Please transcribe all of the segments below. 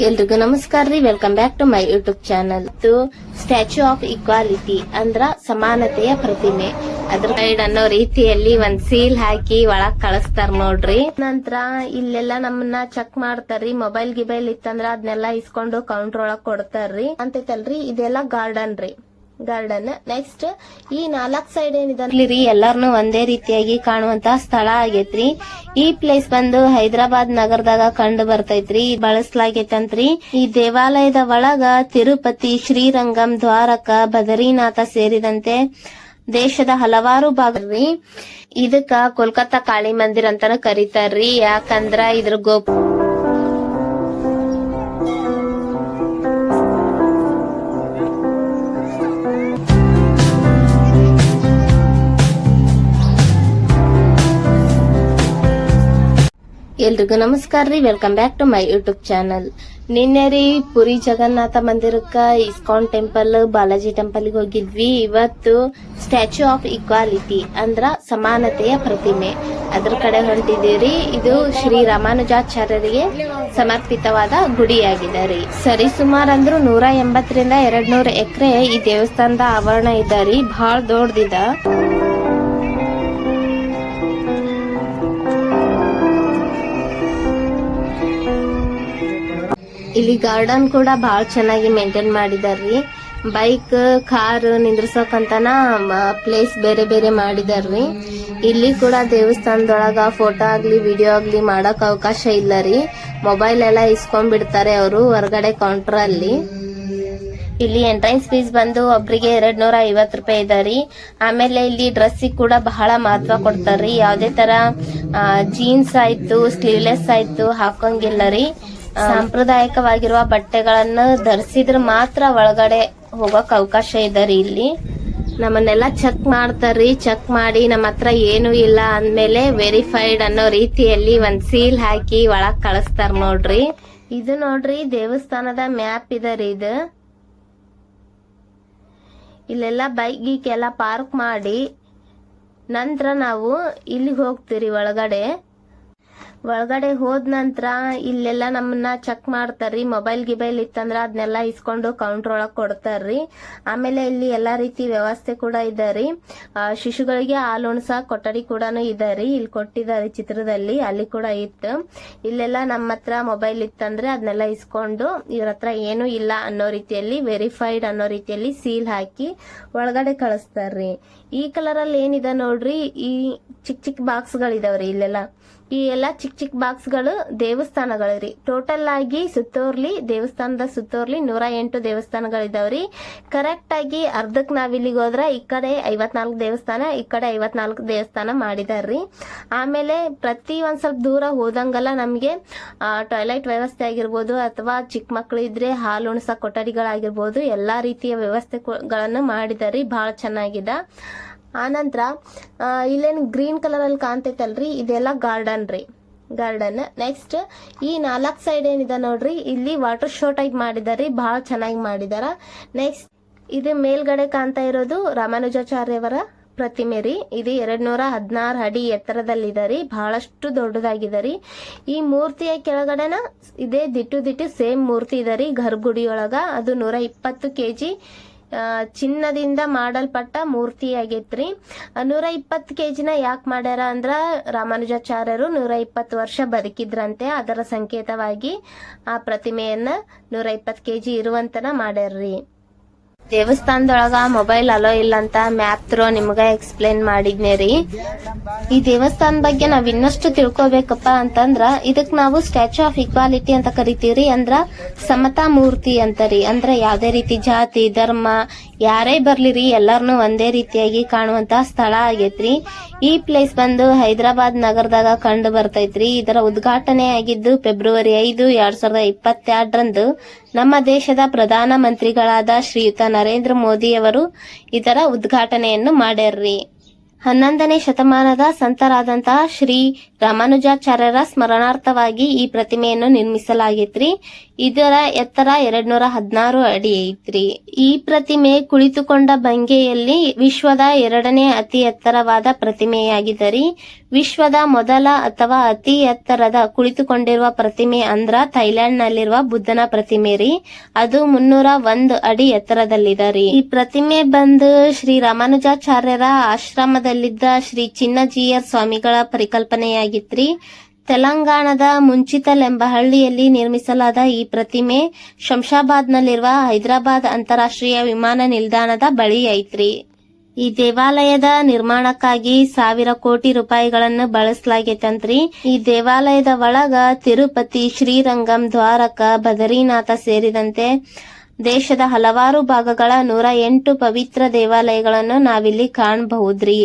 ಎಲ್ರಿಗೂ ನಮಸ್ಕಾರ ರೀ. Welcome back to my YouTube channel. Statue of equality ಅಂದ್ರ ಸಮಾನತೆಯ ಪ್ರತಿಮೆ. ಅದ್ರ ಸೈಡ್ ಅನ್ನೋ ರೀತಿಯಲ್ಲಿ ಒಂದ್ ಸೀಲ್ ಹಾಕಿ ಒಳಗ್ ಕಳಿಸ್ತಾರ ನೋಡ್ರಿ. ನಂತರ ಇಲ್ಲೆಲ್ಲಾ ನಮ್ಮನ್ನ ಚೆಕ್ ಮಾಡ್ತಾರ್ರಿ. ಮೊಬೈಲ್ ಗಿಬೈಲ್ ಇತ್ತಂದ್ರ ಅದನ್ನೆಲ್ಲ ಇಸ್ಕೊಂಡು ಕೌಂಟರ್ ಒಳಗ್ ಕೊಡ್ತಾರ್ರಿ ಅಂತೈತಲ್ರಿ. ಇದೆಲ್ಲ ಗಾರ್ಡನ್ ರೀ, ಗಾರ್ಡನ್. ನೆಕ್ಸ್ಟ್ ಈ 4 ಸೈಡ್ ಏನಿದೆ ಎಲ್ಲಾರ್ನು ಒಂದೇ ರೀತಿಯಾಗಿ ಕಾಣುವಂತ ಸ್ಥಳ ಆಗೇತ್ರಿ. ಈ ಪ್ಲೇಸ್ ಬಂದು ಹೈದರಾಬಾದ್ ನಗರದಾಗ ಕಂಡು ಬರ್ತೈತ್ರಿ, ಬಳಸಲಾಗೈತಂತ್ರಿ. ಈ ದೇವಾಲಯದ ಒಳಗ ತಿರುಪತಿ, ಶ್ರೀರಂಗಂ, ದ್ವಾರಕ, ಬದರಿನಾಥ ಸೇರಿದಂತೆ ದೇಶದ ಹಲವಾರು ಭಾಗರಿ. ಇದಕ್ಕ ಕೋಲ್ಕತ್ತಾ ಕಾಳಿ ಮಂದಿರ್ ಅಂತಾನು ಕರೀತಾರ್ರಿ. ಯಾಕಂದ್ರ ಇದ್ರ ಎಲ್ರಿಗೂ ನಮಸ್ಕಾರ ರೀ. Welcome back to my YouTube channel. ನಿನ್ನೆ ರೀ ಪುರಿ ಜಗನ್ನಾಥ ಮಂದಿರಕ್ಕ, ಇಸ್ಕಾನ್ ಟೆಂಪಲ್, ಬಾಲಾಜಿ ಟೆಂಪಲ್ ಹೋಗಿದ್ವಿ. ಇವತ್ತು ಸ್ಟ್ಯಾಚ್ಯೂ ಆಫ್ ಇಕ್ವಾಲಿಟಿ ಅಂದ್ರ ಸಮಾನತೆಯ ಪ್ರತಿಮೆ ಅದ್ರ ಕಡೆ ಹೊಂಟಿದೀವ್ರಿ. ಇದು ಶ್ರೀ ರಾಮಾನುಜಾಚಾರ್ಯರಿಗೆ ಸಮರ್ಪಿತವಾದ ಗುಡಿಯಾಗಿದೆ ರೀ. ಸರಿ ಸುಮಾರು ಅಂದ್ರೂ 180 ರಿಂದ 200 ಎಕರೆ ಈ ದೇವಸ್ಥಾನದ ಆವರಣ ಇದ್ದಾರಿ. ಬಹಳ ದೊಡ್ಡದಿದ. ಇಲ್ಲಿ ಗಾರ್ಡನ್ ಕೂಡ ಬಹಳ ಚೆನ್ನಾಗಿ ಮೇಂಟೈನ್ ಮಾಡಿದಾರ್ರಿ. ಬೈಕ್, ಕಾರ್ ನಿಂದ್ರಸೋಕಂತನ ಪ್ಲೇಸ್ ಬೇರೆ ಬೇರೆ ಮಾಡಿದಾರ್ರಿ. ಇಲ್ಲಿ ಕೂಡ ದೇವಸ್ಥಾನದೊಳಗ ಫೋಟೋ ಆಗ್ಲಿ ವಿಡಿಯೋ ಆಗ್ಲಿ ಮಾಡಕ್ ಅವಕಾಶ ಇಲ್ಲ ರೀ. ಮೊಬೈಲ್ ಎಲ್ಲ ಇಸ್ಕೊಂಡ್ ಬಿಡ್ತಾರೆ ಅವರು ಹೊರಗಡೆ ಕೌಂಟರ್ ಅಲ್ಲಿ. ಇಲ್ಲಿ ಎಂಟ್ರೆನ್ಸ್ ಫೀಸ್ ಬಂದು ಒಬ್ರಿಗೆ 250 ರೂಪಾಯಿ ಇದಾರಿ. ಆಮೇಲೆ ಇಲ್ಲಿ ಡ್ರೆಸ್ಸಿಗೆ ಕೂಡ ಬಹಳ ಮಹತ್ವ ಕೊಡ್ತಾರ್ರಿ. ಯಾವ್ದೇ ತರ ಜೀನ್ಸ್ ಆಯ್ತು, ಸ್ಲೀವ್ಲೆಸ್ ಆಯ್ತು ಹಾಕಂಗಿಲ್ಲ ರೀ. ಸಾಂಪ್ರದಾಯಿಕವಾಗಿರುವ ಬಟ್ಟೆಗಳನ್ನು ಧರಿಸಿದ್ರೆ ಮಾತ್ರ ಒಳಗಡೆ ಹೋಗಕ್ ಅವಕಾಶ ಇದೆ. ಇಲ್ಲಿ ನಮ್ಮನ್ನೆಲ್ಲ ಚೆಕ್ ಮಾಡ್ತಾರ್ರಿ. ಚೆಕ್ ಮಾಡಿ ನಮ್ಮ ಹತ್ರ ಏನು ಇಲ್ಲ ಅಂದ್ಮೇಲೆ ವೆರಿಫೈಡ್ ಅನ್ನೋ ರೀತಿಯಲ್ಲಿ ಒಂದ್ ಸೀಲ್ ಹಾಕಿ ಒಳಗ್ ಕಳಿಸ್ತಾರ ನೋಡ್ರಿ. ಇದು ನೋಡ್ರಿ ದೇವಸ್ಥಾನದ ಮ್ಯಾಪ್ ಇದೆ ರೀ. ಇದು ಇಲ್ಲೆಲ್ಲ ಬೈಕ್ ಗೀಕ್ ಎಲ್ಲ ಪಾರ್ಕ್ ಮಾಡಿ ನಂತರ ನಾವು ಇಲ್ಲಿಗೆ ಹೋಗ್ತೀರಿ. ಒಳಗಡೆ ಹೋದ ನಂತರ ಇಲ್ಲೆಲ್ಲ ನಮ್ಮನ್ನ ಚೆಕ್ ಮಾಡ್ತಾರ್ರಿ. ಮೊಬೈಲ್ ಗಿಬೈಲ್ ಇತ್ತಂದ್ರ ಅದನ್ನೆಲ್ಲ ಇಸ್ಕೊಂಡು ಕೌಂಟರ್ ಒಳಗ್ ಕೊಡ್ತಾರ್ರಿ. ಆಮೇಲೆ ಇಲ್ಲಿ ಎಲ್ಲಾ ರೀತಿ ವ್ಯವಸ್ಥೆ ಕೂಡ ಇದಾರಿ. ಶಿಶುಗಳಿಗೆ ಹಾಲು ಉಣಿಸ ಕೊಠಡಿ ಕೂಡ ಇದಾರಿ. ಇಲ್ಲಿ ಕೊಟ್ಟಿದ್ದಾರೆ ಚಿತ್ರದಲ್ಲಿ, ಅಲ್ಲಿ ಕೂಡ ಇತ್ತು. ಇಲ್ಲೆಲ್ಲ ನಮ್ಮ ಹತ್ರ ಮೊಬೈಲ್ ಇತ್ತಂದ್ರೆ ಅದನ್ನೆಲ್ಲ ಇಸ್ಕೊಂಡು ಇವ್ರ ಹತ್ರ ಏನು ಇಲ್ಲ ಅನ್ನೋ ರೀತಿಯಲ್ಲಿ ವೆರಿಫೈಡ್ ಅನ್ನೋ ರೀತಿಯಲ್ಲಿ ಸೀಲ್ ಹಾಕಿ ಒಳಗಡೆ ಕಳಿಸ್ತಾರ್ರಿ. ಈ ಕಲರ್ ಅಲ್ಲಿ ಏನಿದೆ ನೋಡ್ರಿ, ಈ ಚಿಕ್ಕ ಚಿಕ್ಕ ಬಾಕ್ಸ್ ಗಳಿದಾವ್ರಿ. ಇಲ್ಲೆಲ್ಲ ಈ ಎಲ್ಲಾ ಚಿಕ್ಕ ಚಿಕ್ಕ ಬಾಕ್ಸ್ ಗಳು ದೇವಸ್ಥಾನಗಳು ರೀ. ಟೋಟಲ್ ಆಗಿ ದೇವಸ್ಥಾನದ ಸುತ್ತೋರ್ಲಿ 108 ದೇವಸ್ಥಾನಗಳಿದಾವ್ರಿ. ಕರೆಕ್ಟ್ ಆಗಿ ಅರ್ಧಕ್ ನಾವ್ ಇಲ್ಲಿಗೆ ಹೋದ್ರ ಈ ಕಡೆ 54 ದೇವಸ್ಥಾನ, ಈ ಕಡೆ 54 ದೇವಸ್ಥಾನ ಮಾಡಿದಾರ್ರಿ. ಆಮೇಲೆ ಪ್ರತಿ ಒಂದ್ ಸ್ವಲ್ಪ ದೂರ ಹೋದಂಗೆಲ್ಲ ನಮ್ಗೆ ಟಾಯ್ಲೆಟ್ ವ್ಯವಸ್ಥೆ ಆಗಿರ್ಬೋದು, ಅಥವಾ ಚಿಕ್ಕ ಮಕ್ಳು ಇದ್ರೆ ಹಾಲು ಉಣಿಸ ಕೊಠಡಿಗಳಾಗಿರ್ಬೋದು, ಎಲ್ಲಾ ರೀತಿಯ ವ್ಯವಸ್ಥೆಗಳನ್ನು ಮಾಡಿದಾರ್ರಿ. ಬಹಳ ಚೆನ್ನಾಗಿದೆ. ಆನಂತರ ಇಲ್ಲೇನು ಗ್ರೀನ್ ಕಲರ್ ಅಲ್ಲಿ ಕಾಣ್ತೈತಲ್ರಿ, ಇದೆಲ್ಲ ಗಾರ್ಡನ್ ರೀ, ಗಾರ್ಡನ್. ನೆಕ್ಸ್ಟ್ ಈ 4 ಸೈಡ್ ಏನಿದೆ ನೋಡ್ರಿ, ಇಲ್ಲಿ ವಾಟರ್ ಶೋ ಟೈಪ್ ಮಾಡಿದಾರಿ. ಬಹಳ ಚೆನ್ನಾಗಿ ಮಾಡಿದಾರ. ನೆಕ್ಸ್ಟ್ ಇದು ಮೇಲ್ಗಡೆ ಕಾಣ್ತಾ ಇರೋದು ರಾಮಾನುಜಾಚಾರ್ಯವರ ಪ್ರತಿಮೆ ರೀ. ಇದು 216 ಅಡಿ ಎತ್ತರದಲ್ಲಿದೆ. ಬಹಳಷ್ಟು ದೊಡ್ಡದಾಗಿದೆ. ಈ ಮೂರ್ತಿಯ ಕೆಳಗಡೆನ ಇದೇ ದಿಟ್ಟು ಸೇಮ್ ಮೂರ್ತಿ ಇದೆ ರೀ ಗರ್ಭಗುಡಿಯೊಳಗ. ಅದು 120 kg ಚಿನ್ನದಿಂದ ಮಾಡಲ್ಪಟ್ಟ ಮೂರ್ತಿ ಆಗೇತ್ರಿ. 120 kg ಯಾಕೆ ಮಾಡ್ಯಾರ ಅಂದ್ರ ರಾಮಾನುಜಾಚಾರ್ಯರು 120 ವರ್ಷ ಬದುಕಿದ್ರಂತೆ. ಅದರ ಸಂಕೇತವಾಗಿ ಆ ಪ್ರತಿಮೆಯನ್ನ 120 kg ಇರುವಂತನ ಮಾಡ್ಯಾರ್ರಿ. ದೇವಸ್ಥಾನದೊಳಗ ಮೊಬೈಲ್ ಅಲೋ ಇಲ್ಲ ಅಂತ ಮ್ಯಾಪ್ ಥ್ರೋ ನಿಮ್ಗ ಎಕ್ಸ್ಪ್ಲೇನ್ ಮಾಡಿದ್ನೇ ರೀ. ಈ ದೇವಸ್ಥಾನ ಬಗ್ಗೆ ನಾವ್ ಇನ್ನಷ್ಟು ತಿಳ್ಕೊಬೇಕಪ್ಪ ಅಂತಂದ್ರ ಇದಕ್ ನಾವು ಸ್ಟ್ಯಾಚ್ಯೂ ಆಫ್ ಇಕ್ವಾಲಿಟಿ ಅಂತ ಕರಿತೀವ್ರಿ. ಅಂದ್ರ ಸಮತಾ ಮೂರ್ತಿ ಅಂತರಿ. ಅಂದ್ರ ಯಾವ್ದೇ ರೀತಿ ಜಾತಿ ಧರ್ಮ ಯಾರೇ ಬರ್ಲಿರಿ ಎಲ್ಲಾರ್ನು ಒಂದೇ ರೀತಿಯಾಗಿ ಕಾಣುವಂತ ಸ್ಥಳ ಆಗೇತ್ರಿ. ಈ ಪ್ಲೇಸ್ ಬಂದು ಹೈದರಾಬಾದ್ ನಗರದಾಗ ಕಂಡು ಬರ್ತೈತ್ರಿ. ಇದರ ಉದ್ಘಾಟನೆ ಆಗಿದ್ದು ಫೆಬ್ರವರಿ 5, 2022 ನಮ್ಮ ದೇಶದ ಪ್ರಧಾನ ಮಂತ್ರಿಗಳಾದ ಶ್ರೀಯುತ ನರೇಂದ್ರ ಮೋದಿ ಅವರು ಇದರ ಉದ್ಘಾಟನೆಯನ್ನು ಮಾಡ್ಯಾರ್ರಿ. 11ನೇ ಶತಮಾನದ ಸಂತರಾದಂತಹ ಶ್ರೀ ರಾಮಾನುಜಾಚಾರ್ಯರ ಸ್ಮರಣಾರ್ಥವಾಗಿ ಈ ಪ್ರತಿಮೆಯನ್ನು ನಿರ್ಮಿಸಲಾಗಿತ್ರಿ. ಇದರ ಎತ್ತರ 216 ಅಡಿ ಐತ್ರಿ. ಈ ಪ್ರತಿಮೆ ಕುಳಿತುಕೊಂಡ ಭಂಗಿಯಲ್ಲಿ ವಿಶ್ವದ 2ನೇ ಅತಿ ಎತ್ತರವಾದ ಪ್ರತಿಮೆಯಾಗಿದೆ ರೀ. ವಿಶ್ವದ ಮೊದಲ ಅಥವಾ ಅತಿ ಎತ್ತರದ ಕುಳಿತುಕೊಂಡಿರುವ ಪ್ರತಿಮೆ ಅಂದ್ರ ಥೈಲ್ಯಾಂಡ್ ನಲ್ಲಿರುವ ಬುದ್ಧನ ಪ್ರತಿಮೆ ರೀ. ಅದು 301 ಅಡಿ ಎತ್ತರದಲ್ಲಿದೆ ರೀ. ಈ ಪ್ರತಿಮೆ ಬಂದು ಶ್ರೀ ರಾಮಾನುಜಾಚಾರ್ಯರ ಆಶ್ರಮದಲ್ಲಿದ್ದ ಶ್ರೀ ಚಿನ್ನಜೀಯರ್ ಸ್ವಾಮಿಗಳ ಪರಿಕಲ್ಪನೆಯಾಗಿತ್ರಿ. ತೆಲಂಗಾಣದ ಮುಂಚಿತಲ್ ಎಂಬ ಹಳ್ಳಿಯಲ್ಲಿ ನಿರ್ಮಿಸಲಾದ ಈ ಪ್ರತಿಮೆ ಶಂಷಾಬಾದ್ನಲ್ಲಿರುವ ಹೈದರಾಬಾದ್ ಅಂತಾರಾಷ್ಟ್ರೀಯ ವಿಮಾನ ನಿಲ್ದಾಣದ ಬಳಿ ಐತ್ರಿ. ಈ ದೇವಾಲಯದ ನಿರ್ಮಾಣಕ್ಕಾಗಿ 1000 ಕೋಟಿ ರೂಪಾಯಿಗಳನ್ನು ಬಳಸಲಾಗೈತಂತ್ರಿ. ಈ ದೇವಾಲಯದ ಒಳಗ ತಿರುಪತಿ, ಶ್ರೀರಂಗಂ, ದ್ವಾರಕ, ಬದರಿನಾಥ ಸೇರಿದಂತೆ ದೇಶದ ಹಲವಾರು ಭಾಗಗಳ 108 ಪವಿತ್ರ ದೇವಾಲಯಗಳನ್ನು ನಾವಿಲ್ಲಿ ಕಾಣಬಹುದ್ರಿ.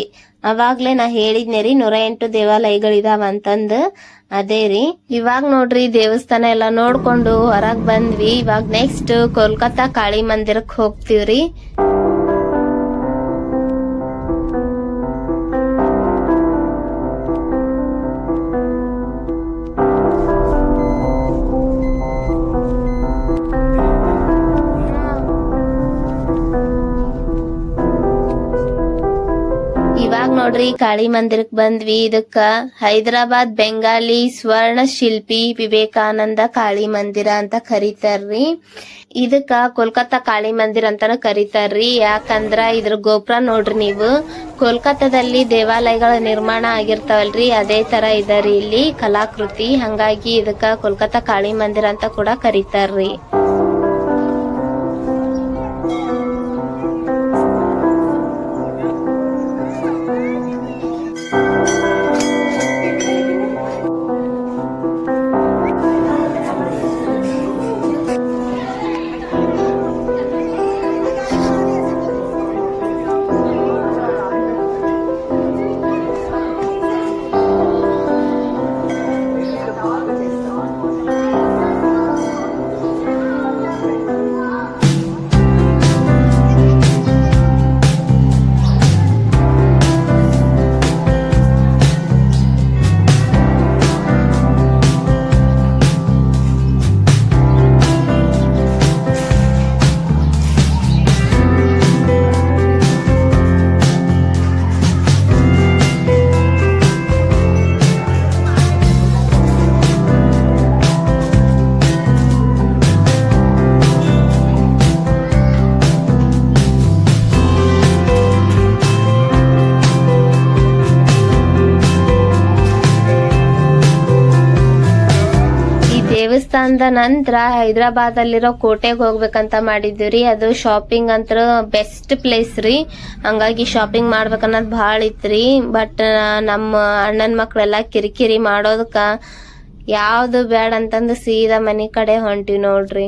ಅವಾಗ್ಲೇ ನಾ ಹೇಳಿದ್ನೆ ರೀ 108 ದೇವಾಲಯಗಳಿದಾವ ಅಂತಂದು. ಅದೇ ರೀ, ಇವಾಗ ನೋಡ್ರಿ ದೇವಸ್ಥಾನ ಎಲ್ಲ ನೋಡ್ಕೊಂಡು ಹೊರಗ್ ಬಂದ್ವಿ. ಇವಾಗ ನೆಕ್ಸ್ಟ್ ಕೋಲ್ಕತ್ತಾ ಕಾಳಿ ಮಂದಿರಕ್ಕೆ ಹೋಗ್ತೀವ್ರಿ. ಇವಾಗ ನೋಡ್ರಿ ಕಾಳಿ ಮಂದಿರಕ್ ಬಂದ್ವಿ. ಇದಕ್ಕ ಹೈದರಾಬಾದ್ ಬೆಂಗಾಲಿ ಸ್ವರ್ಣ ಶಿಲ್ಪಿ ವಿವೇಕಾನಂದ ಕಾಳಿ ಮಂದಿರ ಅಂತ ಕರೀತಾರ್ರಿ. ಇದಕ್ಕ ಕೋಲ್ಕತ್ತಾ ಕಾಳಿ ಮಂದಿರ ಅಂತಾನು ಕರೀತಾರ್ರಿ. ಯಾಕಂದ್ರ ಇದ್ರ ಗೋಪುರ ನೋಡ್ರಿ ನೀವು, ಕೋಲ್ಕತ್ತಾದಲ್ಲಿ ದೇವಾಲಯಗಳ ನಿರ್ಮಾಣ ಆಗಿರ್ತಾವಲ್ರಿ ಅದೇ ತರ ಇದರಿ ಇಲ್ಲಿ ಕಲಾಕೃತಿ. ಹಂಗಾಗಿ ಇದಕ್ಕ ಕೋಲ್ಕತ್ತಾ ಕಾಳಿ ಮಂದಿರ ಅಂತ ಕೂಡ ಕರೀತಾರ್ರಿ. ದೇವಸ್ಥಾನದ ನಂತರ ಹೈದರಾಬಾದ್ ಅಲ್ಲಿರೋ ಕೋಟೆಗೆ ಹೋಗ್ಬೇಕಂತ ಮಾಡಿದ್ವಿ. ಅದು ಶಾಪಿಂಗ್ ಅಂತ ಬೆಸ್ಟ್ ಪ್ಲೇಸ್ ರೀ. ಹಂಗಾಗಿ ಶಾಪಿಂಗ್ ಮಾಡ್ಬೇಕನ್ನೋದು ಭಾಳ ಇತ್ರಿ. ಬಟ್ ನಮ್ಮ ಅಣ್ಣನ ಮಕ್ಳೆಲ್ಲ ಕಿರಿಕಿರಿ ಮಾಡೋದಕ್ಕ ಯಾವ್ದು ಬ್ಯಾಡ ಅಂತಂದು ಸೀದಾ ಮನಿ ಕಡೆ ಹೊಂಟಿವಿ ನೋಡ್ರಿ.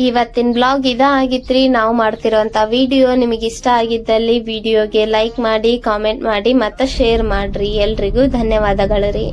ಇವತ್ತಿನ ಬ್ಲಾಗ್ ಆಗಿತ್ರಿ. ನಾವು ಮಾಡ್ತಿರೋಂತ ವಿಡಿಯೋ ನಿಮಗೆ ಇಷ್ಟ ಆಗಿದ್ದಲ್ಲಿ ವಿಡಿಯೋಗೆ ಲೈಕ್ ಮಾಡಿ, ಕಾಮೆಂಟ್ ಮಾಡಿ, ಮತ್ತೆ ಶೇರ್ ಮಾಡ್ರಿ. ಎಲ್ರಿಗೂ ಧನ್ಯವಾದಗಳು ರೀ.